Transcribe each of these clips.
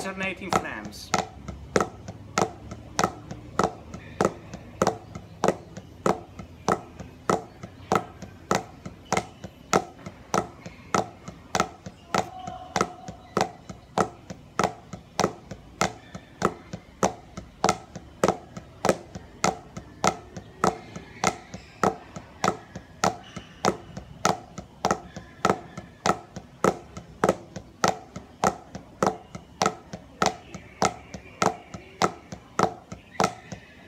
alternating flams.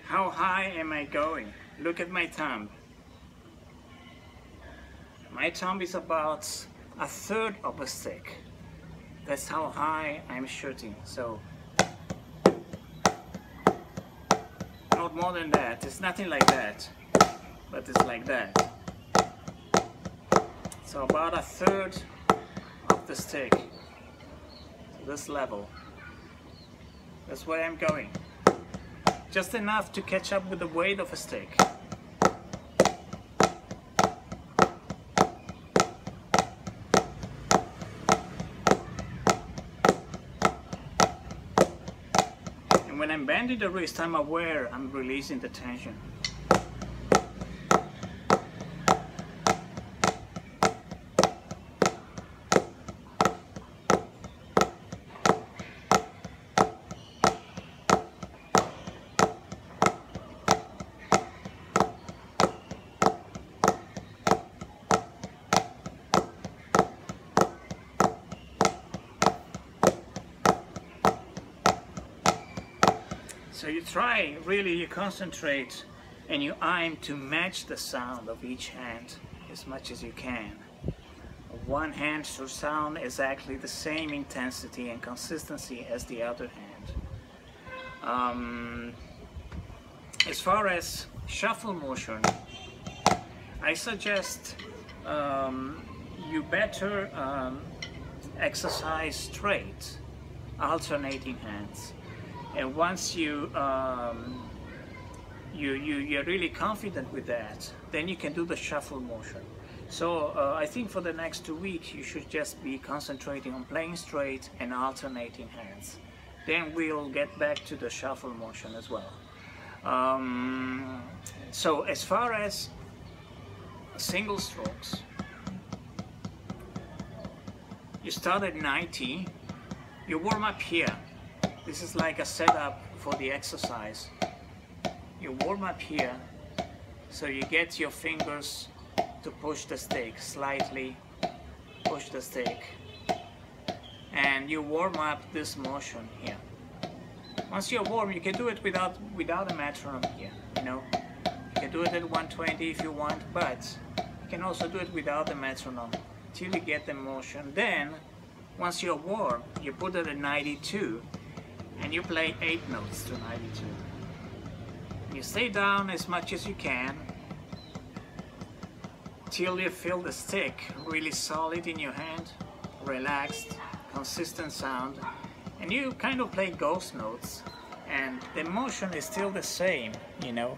How high am I going? Look at my thumb. My thumb is about a third of a stick. That's how high I'm shooting. So not more than that. It's nothing like that, but it's like that. So about a third of the stick to this level. That's where I'm going. Just enough to catch up with the weight of a stick. And when I'm bending the wrist, I'm aware I'm releasing the tension. So you try, really you concentrate and you aim to match the sound of each hand as much as you can. One hand should sound exactly the same intensity and consistency as the other hand. As far as shuffle motion, I suggest you better exercise straight, alternating hands. And once you're really confident with that, then you can do the shuffle motion. So I think for the next 2 weeks you should just be concentrating on playing straight and alternating hands. Then we'll get back to the shuffle motion as well. So as far as single strokes, you start at 90, you warm up here. This is like a setup for the exercise. You warm up here, so you get your fingers to push the stick, slightly push the stick. And you warm up this motion here. Once you're warm, you can do it without a metronome here, you know. You can do it at 120 if you want, but you can also do it without the metronome till you get the motion. Then, once you're warm, you put it at 92. And you play 8 notes to 92. You stay down as much as you can till you feel the stick really solid in your hand, relaxed, consistent sound, and you kind of play ghost notes, and the motion is still the same, you know,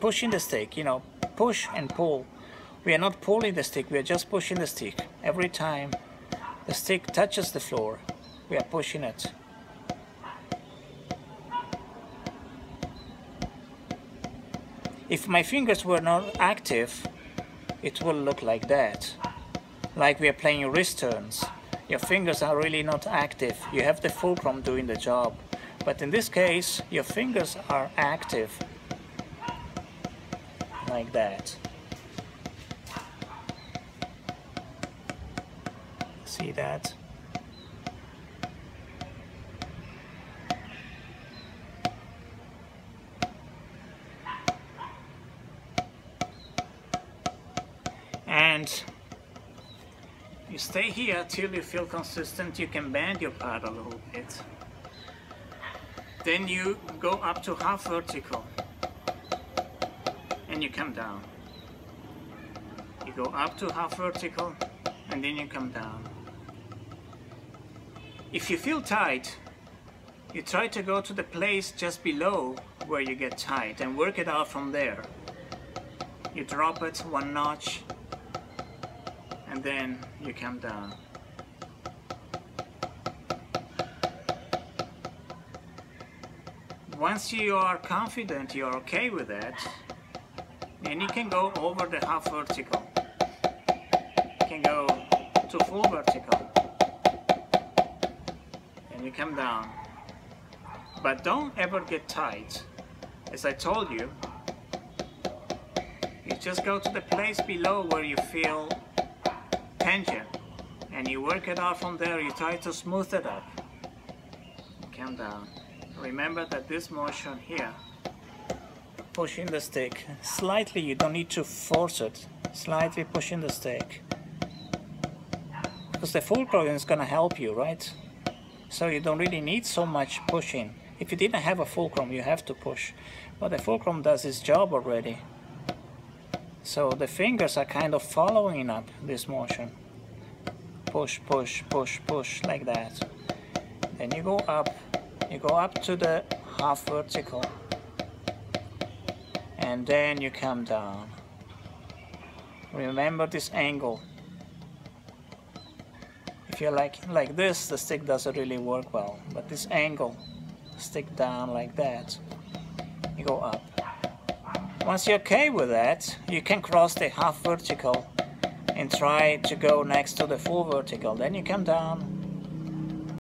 pushing the stick, you know, push and pull. We are not pulling the stick, we are just pushing the stick. Every time the stick touches the floor, we are pushing it. If my fingers were not active, it will look like that. Like we are playing wrist turns. Your fingers are really not active. You have the fulcrum doing the job. But in this case, your fingers are active. Like that. See that? And you stay here till you feel consistent. You can bend your pad a little bit. Then you go up to half vertical and you come down. You go up to half vertical and then you come down. If you feel tight, you try to go to the place just below where you get tight and work it out from there. You drop it 1 notch and then you come down. Once you are confident, you're okay with that, then you can go over the half vertical. You can go to full vertical. And you come down. But don't ever get tight. As I told you, you just go to the place below where you feel tension. And you work it out from there. You try to smooth it up. Come down. Remember that this motion here, pushing the stick slightly, you don't need to force it, slightly pushing the stick, because the fulcrum is going to help you, right? So you don't really need so much pushing. If you didn't have a fulcrum, you have to push, but the fulcrum does its job already. So the fingers are kind of following up this motion. Push, push, push, push, like that. Then you go up to the half vertical, and then you come down. Remember this angle. If you're like this, the stick doesn't really work well, but this angle, stick down like that, you go up. Once you're okay with that, you can cross the half vertical and try to go next to the full vertical. Then you come down,